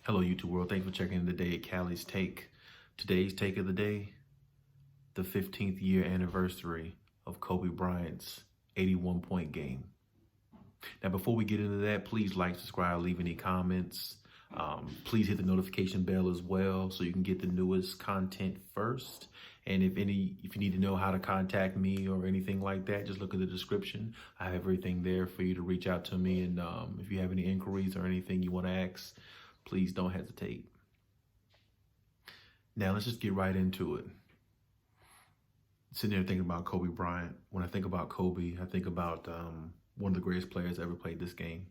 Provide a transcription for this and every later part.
Hello, YouTube world. Thanks for checking in today at Callie's Take. Today's take of the day, the 15th year anniversary of Kobe Bryant's 81-point game. Now, before we get into that, please like, subscribe, leave any comments. Please hit the notification bell as well so you can get the newest content first. And if you need to know how to contact me or anything like that, just look at the description. I have everything there for you to reach out to me. And if you have any inquiries or anything you want to ask, please don't hesitate. Now let's just get right into it. Sitting there thinking about Kobe Bryant. When I think about Kobe, I think about one of the greatest players ever played this game.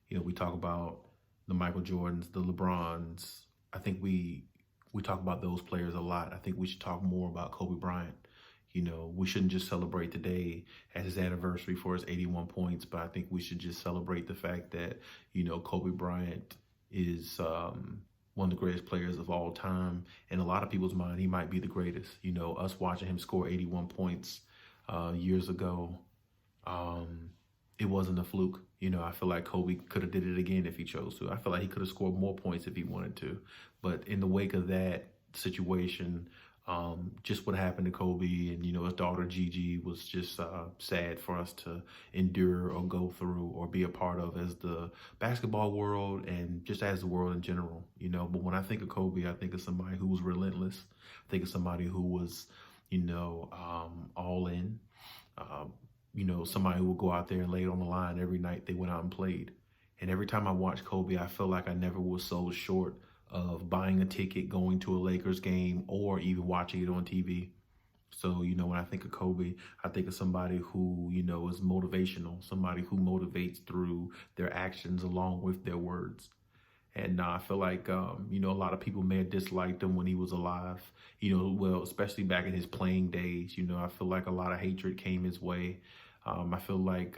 You know, we talk about the Michael Jordans, the LeBrons. I think we talk about those players a lot. I think we should talk more about Kobe Bryant. You know, we shouldn't just celebrate today as his anniversary for his 81 points, but I think we should just celebrate the fact that, you know, Kobe Bryant is one of the greatest players of all time. In a lot of people's mind, he might be the greatest. You know, us watching him score 81 points years ago, it wasn't a fluke. You know, I feel like Kobe could have did it again if he chose to. I feel like he could have scored more points if he wanted to. But in the wake of that situation, just what happened to Kobe and, you know, his daughter Gigi was just sad for us to endure or go through or be a part of as the basketball world and just as the world in general, you know. But when I think of Kobe, I think of somebody who was relentless. I think of somebody who was, you know, all in. You know, somebody who would go out there and lay it on the line every night they went out and played. And every time I watch Kobe, I feel like I never was sold short of buying a ticket, going to a Lakers game, or even watching it on TV. So, you know, when I think of Kobe, I think of somebody who, you know, is motivational, somebody who motivates through their actions along with their words. And I feel like, you know, a lot of people may have disliked him when he was alive, you know, well, especially back in his playing days. You know, I feel like a lot of hatred came his way. I feel like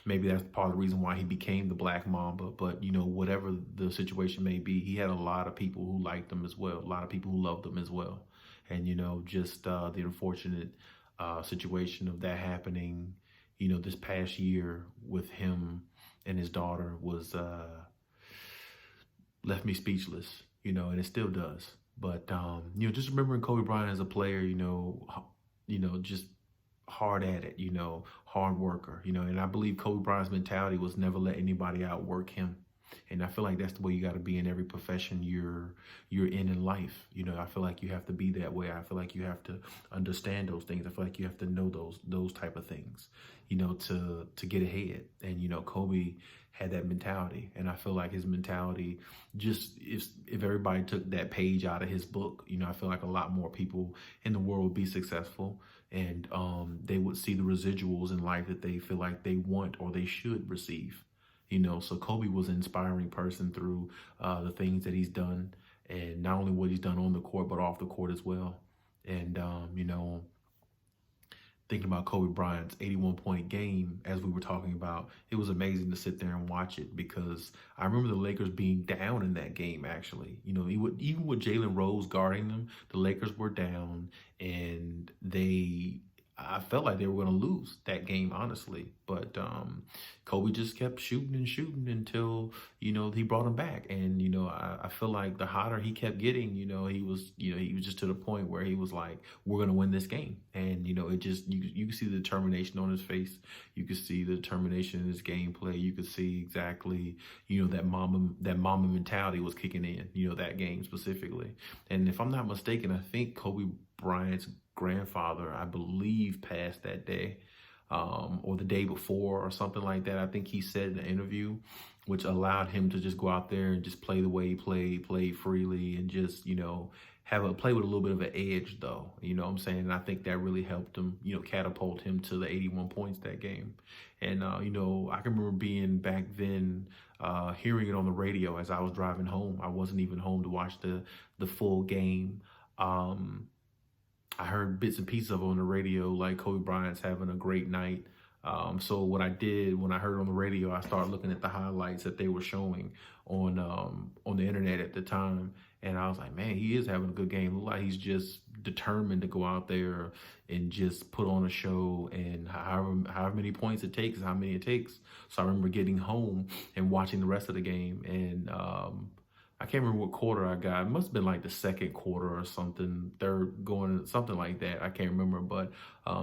maybe that's part of the reason why he became the Black Mamba. But, you know, whatever the situation may be, he had a lot of people who liked him as well, a lot of people who loved him as well. And, you know, just the unfortunate situation of that happening, you know, this past year with him and his daughter was left me speechless, you know, and it still does. But, you know, just remembering Kobe Bryant as a player, you know, just hard at it, you know, hard worker, you know, and I believe Kobe Bryant's mentality was never let anybody outwork him. And I feel like that's the way you got to be in every profession you're in life. You know, I feel like you have to be that way. I feel like you have to understand those things. I feel like you have to know those type of things, you know, to get ahead. And, you know, Kobe had that mentality. And I feel like his mentality, just if everybody took that page out of his book, you know, I feel like a lot more people in the world would be successful, and they would see the residuals in life that they feel like they want or they should receive. You know, so Kobe was an inspiring person through the things that he's done, and not only what he's done on the court, but off the court as well. And, you know, thinking about Kobe Bryant's 81-point game, as we were talking about, it was amazing to sit there and watch it, because I remember the Lakers being down in that game, actually. You know, even with Jalen Rose guarding them, the Lakers were down, and I felt like they were going to lose that game, honestly. But Kobe just kept shooting and shooting until, you know, he brought him back. And, you know, I feel like the hotter he kept getting, you know, he was just to the point where he was like, we're going to win this game. And, you know, it just, you can see the determination on his face. You can see the determination in his gameplay. You could see exactly, you know, that mama mentality was kicking in, you know, that game specifically. And if I'm not mistaken, I think Kobe Bryant's grandfather, I believe, passed that day, or the day before or something like that. I think he said in an interview, which allowed him to just go out there and just play the way he played freely, and just, you know, play with a little bit of an edge, though. You know what I'm saying? And I think that really helped him, you know, catapult him to the 81 points that game. And, you know, I can remember being back then, hearing it on the radio as I was driving home. I wasn't even home to watch the full game. I heard bits and pieces of it on the radio, like Kobe Bryant's having a great night. So what I did when I heard it on the radio, I started looking at the highlights that they were showing on the internet at the time, and I was like, man, he is having a good game. Look like he's just determined to go out there and just put on a show, and however many points it takes, how many it takes. So I remember getting home and watching the rest of the game, and I can't remember what quarter I got. It must have been like the second quarter or something, third going, something like that. I can't remember, but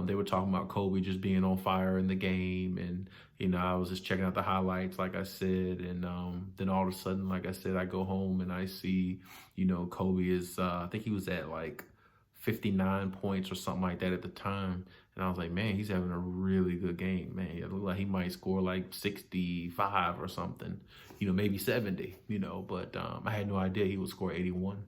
they were talking about Kobe just being on fire in the game, and I was just checking out the highlights, like I said, and then all of a sudden, like I said, I go home and I see, Kobe is, I think he was at like 59 points or something like that at the time. And I was like, man, he's having a really good game, man. It looked like he might score like 65 or something, maybe 70, but I had no idea he would score 81.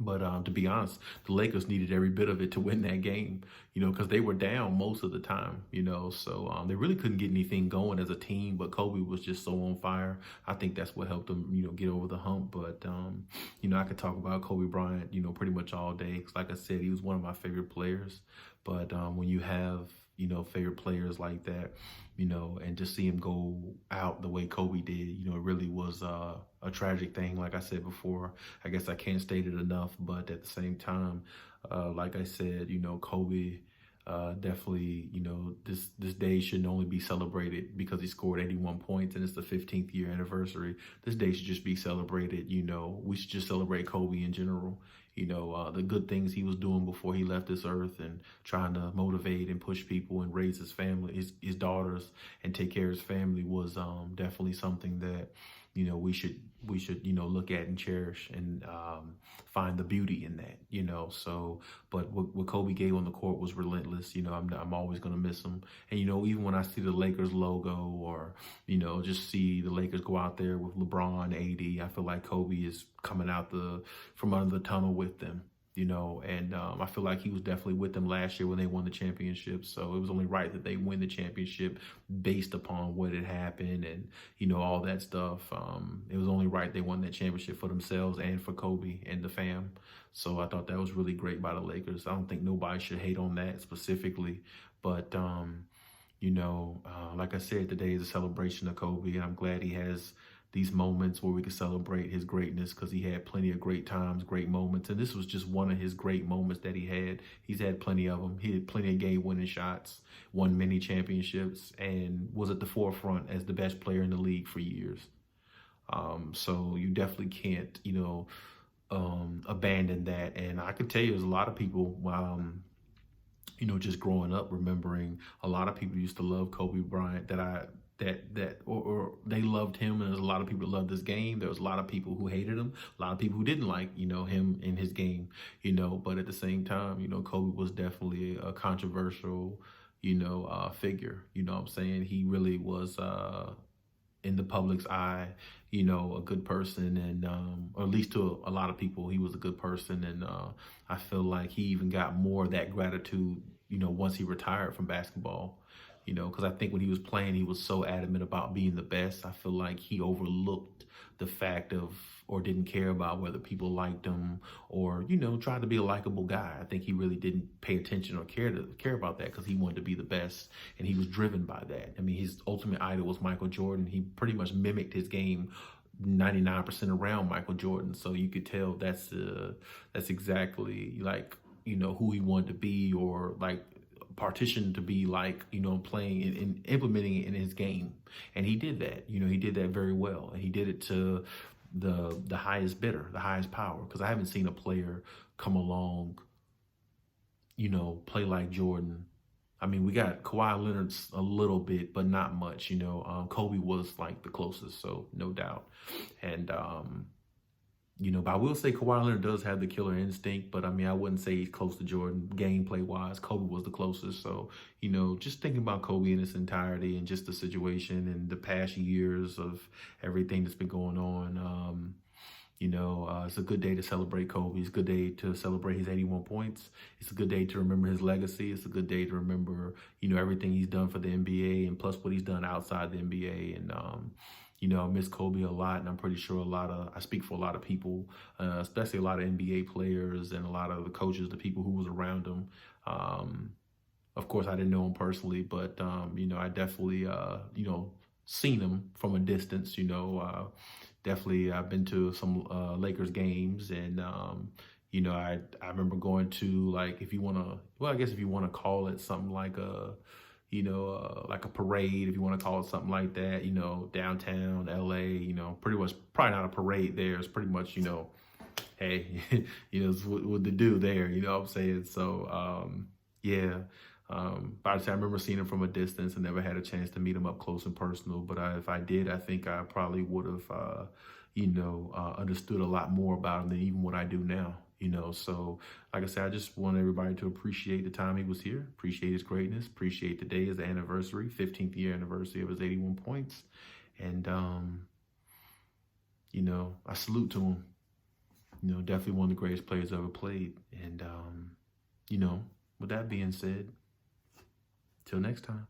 But to be honest, the Lakers needed every bit of it to win that game, because they were down most of the time, so they really couldn't get anything going as a team. But Kobe was just so on fire. I think that's what helped them, get over the hump. But, I could talk about Kobe Bryant, pretty much all day. 'Cause like I said, he was one of my favorite players. But when you have, favorite players like that, and just see him go out the way Kobe did, it really was a tragic thing. Like I said before, I guess I can't state it enough, but at the same time, like I said, Kobe definitely, this day shouldn't only be celebrated because he scored 81 points and it's the 15th year anniversary. This day should just be celebrated. We should just celebrate Kobe in general. The good things he was doing before he left this earth, and trying to motivate and push people and raise his family, his daughters, and take care of his family was definitely something that, we should look at and cherish, and find the beauty in that, so. But what Kobe gave on the court was relentless. I'm always going to miss him. And even when I see the Lakers logo, or just see the Lakers go out there with LeBron, AD, I feel like Kobe is coming out from under the tunnel with them. And I feel like he was definitely with them last year when they won the championship. So it was only right that they win the championship based upon what had happened, and, all that stuff. It was only right they won that championship for themselves and for Kobe and the fam. So I thought that was really great by the Lakers. I don't think nobody should hate on that specifically. But, like I said, today is a celebration of Kobe, and I'm glad he has these moments where we can celebrate his greatness, because he had plenty of great times, great moments. And this was just one of his great moments that he had. He's had plenty of them. He had plenty of game-winning shots, won many championships, and was at the forefront as the best player in the league for years. So you definitely can't, abandon that. And I can tell you, there's a lot of people, just growing up, remembering a lot of people used to love Kobe Bryant or they loved him, and there's a lot of people that loved this game. There was a lot of people who hated him, a lot of people who didn't like, him in his game, but at the same time, Kobe was definitely a controversial, figure. What I'm saying? He really was, in the public's eye, a good person, and or at least to a lot of people, he was a good person. And I feel like he even got more of that gratitude, once he retired from basketball. Because I think when he was playing, he was so adamant about being the best. I feel like he overlooked the fact of, or didn't care about whether people liked him, or, tried to be a likable guy. I think he really didn't pay attention or care about that, because he wanted to be the best, and he was driven by that. I mean, his ultimate idol was Michael Jordan. He pretty much mimicked his game 99% around Michael Jordan. So you could tell that's exactly like, who he wanted to be, or like partition to be like, playing and implementing it in his game. And he did that, he did that very well. And he did it to the highest bidder, the highest power. Because I haven't seen a player come along, play like Jordan. I mean, we got Kawhi Leonard a little bit, but not much, Kobe was like the closest, so no doubt. And, but I will say Kawhi Leonard does have the killer instinct, but I mean, I wouldn't say he's close to Jordan gameplay-wise. Kobe was the closest. So, just thinking about Kobe in its entirety, and just the situation and the past years of everything that's been going on, it's a good day to celebrate Kobe. It's a good day to celebrate his 81 points. It's a good day to remember his legacy. It's a good day to remember, everything he's done for the NBA, and plus what he's done outside the NBA. And, I miss Kobe a lot, and I'm pretty sure I speak for a lot of people, especially a lot of NBA players and a lot of the coaches, the people who was around him. Of course, I didn't know him personally, but, I definitely, seen him from a distance. Definitely I've been to some Lakers games, and, I remember going to, like, if you want to, well, I guess if you want to call it something like like a parade, if you want to call it something like that, downtown LA, pretty much probably not a parade there. It's pretty much, hey, it's what to do there, you know what I'm saying? So, yeah. But I remember seeing him from a distance and never had a chance to meet him up close and personal. But if I did, I think I probably would have, understood a lot more about him than even what I do now. So like I said, I just want everybody to appreciate the time he was here, appreciate his greatness, appreciate the day as the anniversary, 15th year anniversary of his 81 points. And, I salute to him. Definitely one of the greatest players ever played. And, with that being said, till next time.